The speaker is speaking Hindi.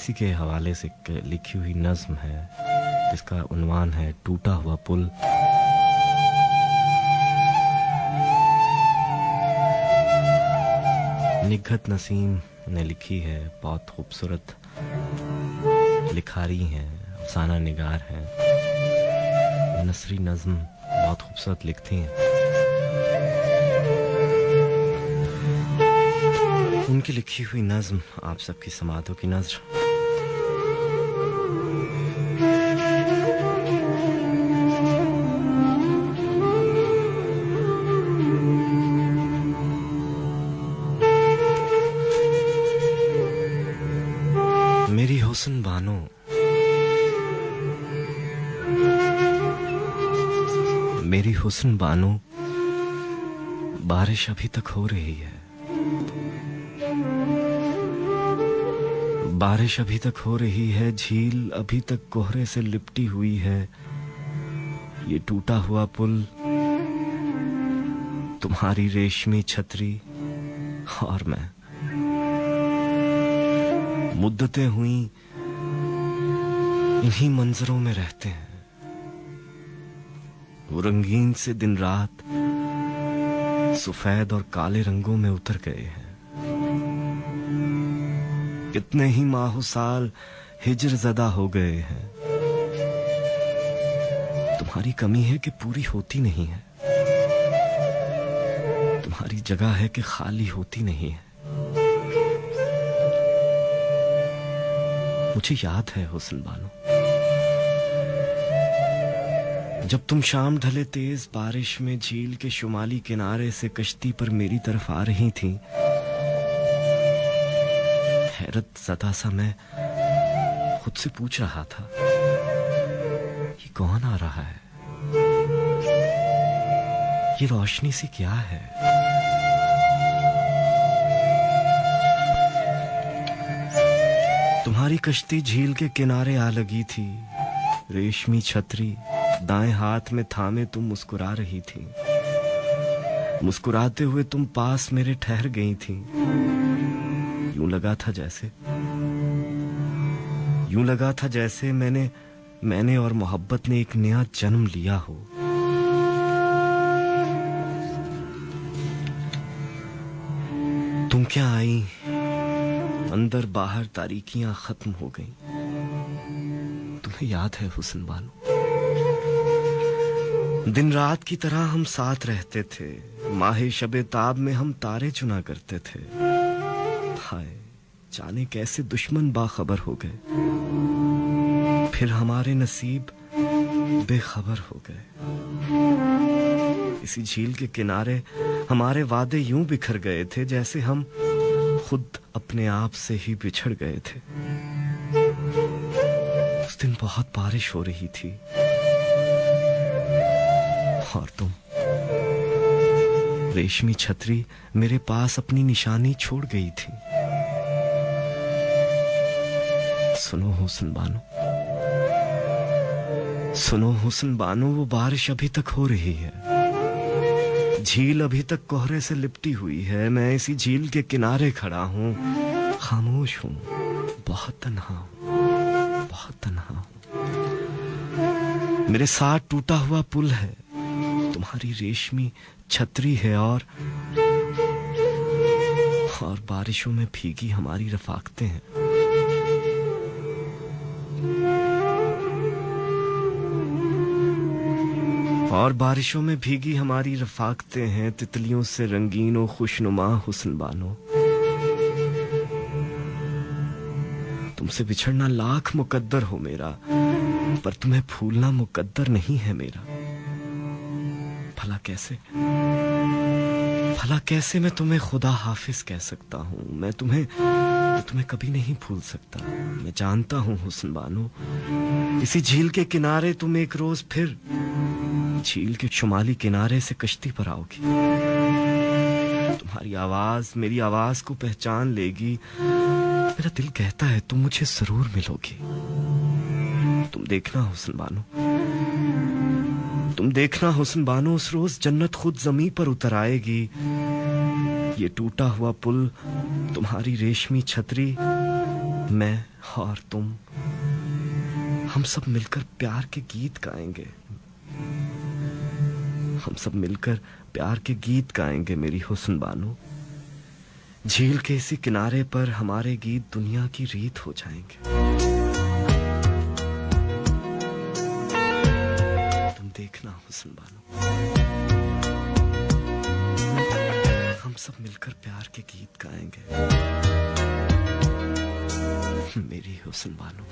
इसी के हवाले से एक लिखी हुई नज्म है जिसका उन्वान है टूटा हुआ पुल। निघत नसीम ने लिखी है, बहुत खूबसूरत लिखारी हैं, अफसाना निगार हैं, नसरी नज्म बहुत खूबसूरत लिखती हैं। उनकी लिखी हुई नज्म आप सबकी समातों की नजर। मेरी हुस्न बानो, मेरी हुस्न बानो, बारिश अभी तक हो रही है, बारिश अभी तक हो रही है, झील अभी तक कोहरे से लिपटी हुई है। ये टूटा हुआ पुल, तुम्हारी रेशमी छतरी और मैं, मुद्दतें हुई इन्हीं मंजरों में रहते हैं। वो रंगीन से दिन रात सफेद और काले रंगों में उतर गए हैं। कितने ही माहो साल हिजर ज़दा हो गए हैं। तुम्हारी कमी है कि पूरी होती नहीं है, तुम्हारी जगह है कि खाली होती नहीं है। मुझे याद है हुस्न बानो, जब तुम शाम ढले तेज बारिश में झील के शुमाली किनारे से कश्ती पर मेरी तरफ आ रही थीं। हैरत ज़दा सा मैं खुद से पूछ रहा था, ये कौन आ रहा है? ये रोशनी सी क्या है? तुम्हारी कश्ती झील के किनारे आ लगी थी, रेशमी छतरी दाएं हाथ में थामे तुम मुस्कुरा रही थी। मुस्कुराते हुए तुम पास मेरे ठहर गई थी। यूं लगा था जैसे मैंने और मोहब्बत ने एक नया जन्म लिया हो। तुम क्या आई, अंदर बाहर तारीकियां खत्म हो गईं। तुम्हें याद है हुस्न बानो, दिन रात की तरह हम साथ रहते थे। माहे शबे ताब में हम तारे चुना करते थे। हाय जाने कैसे दुश्मन बाखबर हो गए, फिर हमारे नसीब बेखबर हो गए। इसी झील के किनारे हमारे वादे यूं बिखर गए थे जैसे हम खुद अपने आप से ही बिछड़ गए थे। उस दिन बहुत बारिश हो रही थी और तुम, रेशमी छतरी मेरे पास अपनी निशानी छोड़ गई थी। सुनो हुस्न बानो, सुनो हुस्न बानो, वो बारिश अभी तक हो रही है, झील अभी तक कोहरे से लिपटी हुई है। मैं इसी झील के किनारे खड़ा हूं, खामोश हूं, बहुत तन्हा हूं, बहुत तन्हा हूं। मेरे साथ टूटा हुआ पुल है, तुम्हारी रेशमी छतरी है और बारिशों में भीगी हमारी रफाकतें हैं। और बारिशों में भीगी हमारी रफाकतें हैं, तितलियों से रंगीन और खुशनुमा हुस्न बानो। तुमसे बिछड़ना लाख मुकद्दर हो मेरा, पर तुम्हें भूलना मुकद्दर नहीं है मेरा। भला कैसे मैं तुम्हें खुदा हाफिज कह सकता हूँ। मैं तुम्हें कभी नहीं भूल सकता। मैं जानता हूँ हुस्न बानो, इसी झील के किनारे तुम एक रोज फिर झील के शुमाली किनारे से कश्ती पर आओगी। तुम्हारी आवाज मेरी आवाज को पहचान लेगी। मेरा दिल कहता है तुम मुझे जरूर मिलोगी। तुम देखना हुस्न बानो, तुम देखना हुस्न बानो, उस रोज जन्नत खुद जमीन पर उतर आएगी। ये टूटा हुआ पुल, तुम्हारी रेशमी छतरी मैं और तुम, हम सब मिलकर प्यार के गीत गाएंगे। हम सब मिलकर प्यार के गीत गाएंगे मेरी हुस्न बानो। झील के इसी किनारे पर हमारे गीत दुनिया की रीत हो जाएंगे। तुम देखना हुस्न बानो, हम सब मिलकर प्यार के गीत गाएंगे मेरी हुस्न बानो।